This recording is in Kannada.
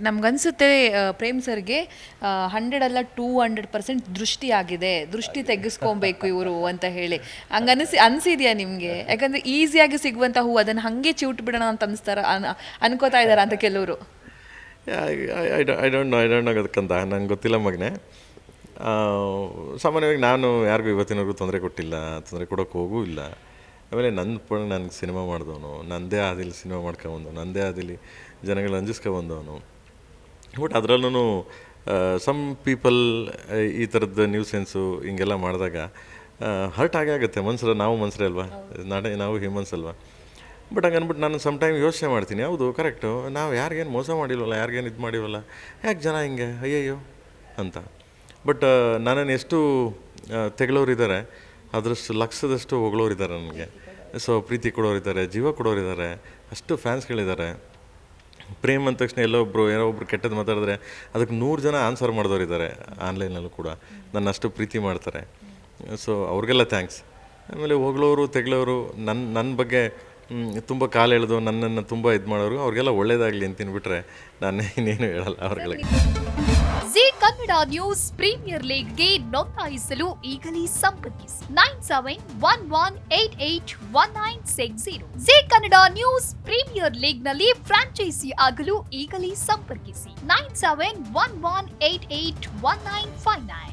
ನಮ್ಗನ್ಸುತ್ತೆ ಪ್ರೇಮ್ ಸರ್ಗೆ 100 ಅಲ್ಲ 200% ದೃಷ್ಟಿ ಆಗಿದೆ, ದೃಷ್ಟಿ ತೆಗೆಸ್ಕೊಬೇಕು ಇವರು ಅಂತ ಹೇಳಿ ಅನ್ಸಿದ್ಯಾ ನಿಮಗೆ? ಯಾಕಂದ್ರೆ ಈಸಿಯಾಗಿ ಸಿಗುವಂಥ ಹೂ ಅದನ್ನು ಹಾಗೆ ಚಿವುಟ್ ಬಿಡೋಣ ಅಂತ ಅನ್ಕೋತಾ ಇದ್ದಾರ ಅಂತ ಕೆಲವರು. ಐ ಡೋಂಟ್ ನೋ ಅದಕ್ಕಂತ ನಂಗೆ ಗೊತ್ತಿಲ್ಲ ಮಗನೇ. ಸಾಮಾನ್ಯವಾಗಿ ನಾನು ಯಾರಿಗೂ ಇವತ್ತಿನವರೆಗೂ ತೊಂದರೆ ಕೊಟ್ಟಿಲ್ಲ, ತೊಂದರೆ ಕೊಡೋಕೆ ಹೋಗೂ ಇಲ್ಲ. ಆಮೇಲೆ ನನ್ನ ನನಗೆ ಸಿನಿಮಾ ಮಾಡಿದವನು, ನನ್ನದೇ ಆದಿಲ್ಲಿ ಸಿನಿಮಾ ಮಾಡ್ಕೊಬಂದವನು, ನನ್ನದೇ ಆದಿಲ್ಲಿ ಜನಗಳು ಅಂಜಿಸ್ಕೊಬಂದವನು. ಬಟ್ ಅದರಲ್ಲೂ ಸಮ್ ಪೀಪಲ್ ಈ ಥರದ್ದು ನ್ಯೂಸೆನ್ಸು ಹಿಂಗೆಲ್ಲ ಮಾಡಿದಾಗ ಹರ್ಟ್ ಆಗೇ ಆಗುತ್ತೆ ಮನ್ಸರ. ನಾವು ಮನ್ಸರೇ ಅಲ್ವಾ, ನಾವು ಹ್ಯೂಮನ್ಸ್ ಅಲ್ವಾ. ಬಟ್ ಹಂಗೆ ಅಂದ್ಬಿಟ್ಟು ನಾನು ಸಮ್ ಟೈಮ್ ಯೋಚನೆ ಮಾಡ್ತೀನಿ, ಹೌದು ಕರೆಕ್ಟು, ನಾವು ಯಾರಿಗೇನು ಮೋಸ ಮಾಡಿಲ್ವಲ್ಲ, ಯಾರಿಗೇನು ಇದು ಮಾಡಿವಲ್ಲ, ಯಾಕೆ ಜನ ಹಿಂಗೆ ಅಯ್ಯಯ್ಯೋ ಅಂತ. ಬಟ್ ನನ್ನನ್ನು ಎಷ್ಟು ತೆಗಳೋರಿದ್ದಾರೆ ಅದರಷ್ಟು ಲಕ್ಷದಷ್ಟು ಹೊಗಳೋರಿದ್ದಾರೆ ನನಗೆ. ಸೊ ಪ್ರೀತಿ ಕೊಡೋರಿದ್ದಾರೆ, ಜೀವ ಕೊಡೋರಿದ್ದಾರೆ, ಅಷ್ಟು ಫ್ಯಾನ್ಸ್ಗಳಿದ್ದಾರೆ. ಪ್ರೇಮ್ ಅಂದ ತಕ್ಷಣ ಎಲ್ಲೋ ಒಬ್ಬರು ಕೆಟ್ಟದ್ದು ಮಾತಾಡಿದ್ರೆ ಅದಕ್ಕೆ 100 ಜನ ಆನ್ಸರ್ ಮಾಡಿದವರಿದ್ದಾರೆ ಆನ್ಲೈನಲ್ಲೂ ಕೂಡ, ನನ್ನ ಅಷ್ಟು ಪ್ರೀತಿ ಮಾಡ್ತಾರೆ. ಸೊ ಅವ್ರಿಗೆಲ್ಲ ಥ್ಯಾಂಕ್ಸ್. ಆಮೇಲೆ ಹೊಗಳೋರು ತೆಗಳೋರು, ನನ್ನ ಬಗ್ಗೆ ತುಂಬ ಕಾಲು ಎಳೆದು ನನ್ನನ್ನು ತುಂಬ ಇದು ಮಾಡೋರು, ಅವ್ರಿಗೆಲ್ಲ ಒಳ್ಳೇದಾಗಲಿ ಅಂತ ತಿನ್ಬಿಟ್ರೆ ನಾನು ಇನ್ನೇನು ಹೇಳಲ್ಲ ಅವ್ರಿಗೆ. ಜೀ ಕನ್ನಡ ನ್ಯೂಸ್ ಪ್ರೀಮಿಯರ್ ಲೀಗ್ಗೆ ನೋಂದಾಯಿಸಲು ಈಗಲೇ ಸಂಪರ್ಕಿಸಿ 9711881960. ಜೀ ಕನ್ನಡ ನ್ಯೂಸ್ ಪ್ರೀಮಿಯರ್ ಲೀಗ್ನಲ್ಲಿ ಫ್ರಾಂಚೈಸಿ ಆಗಲು ಈಗಲೇ ಸಂಪರ್ಕಿಸಿ 9711881959.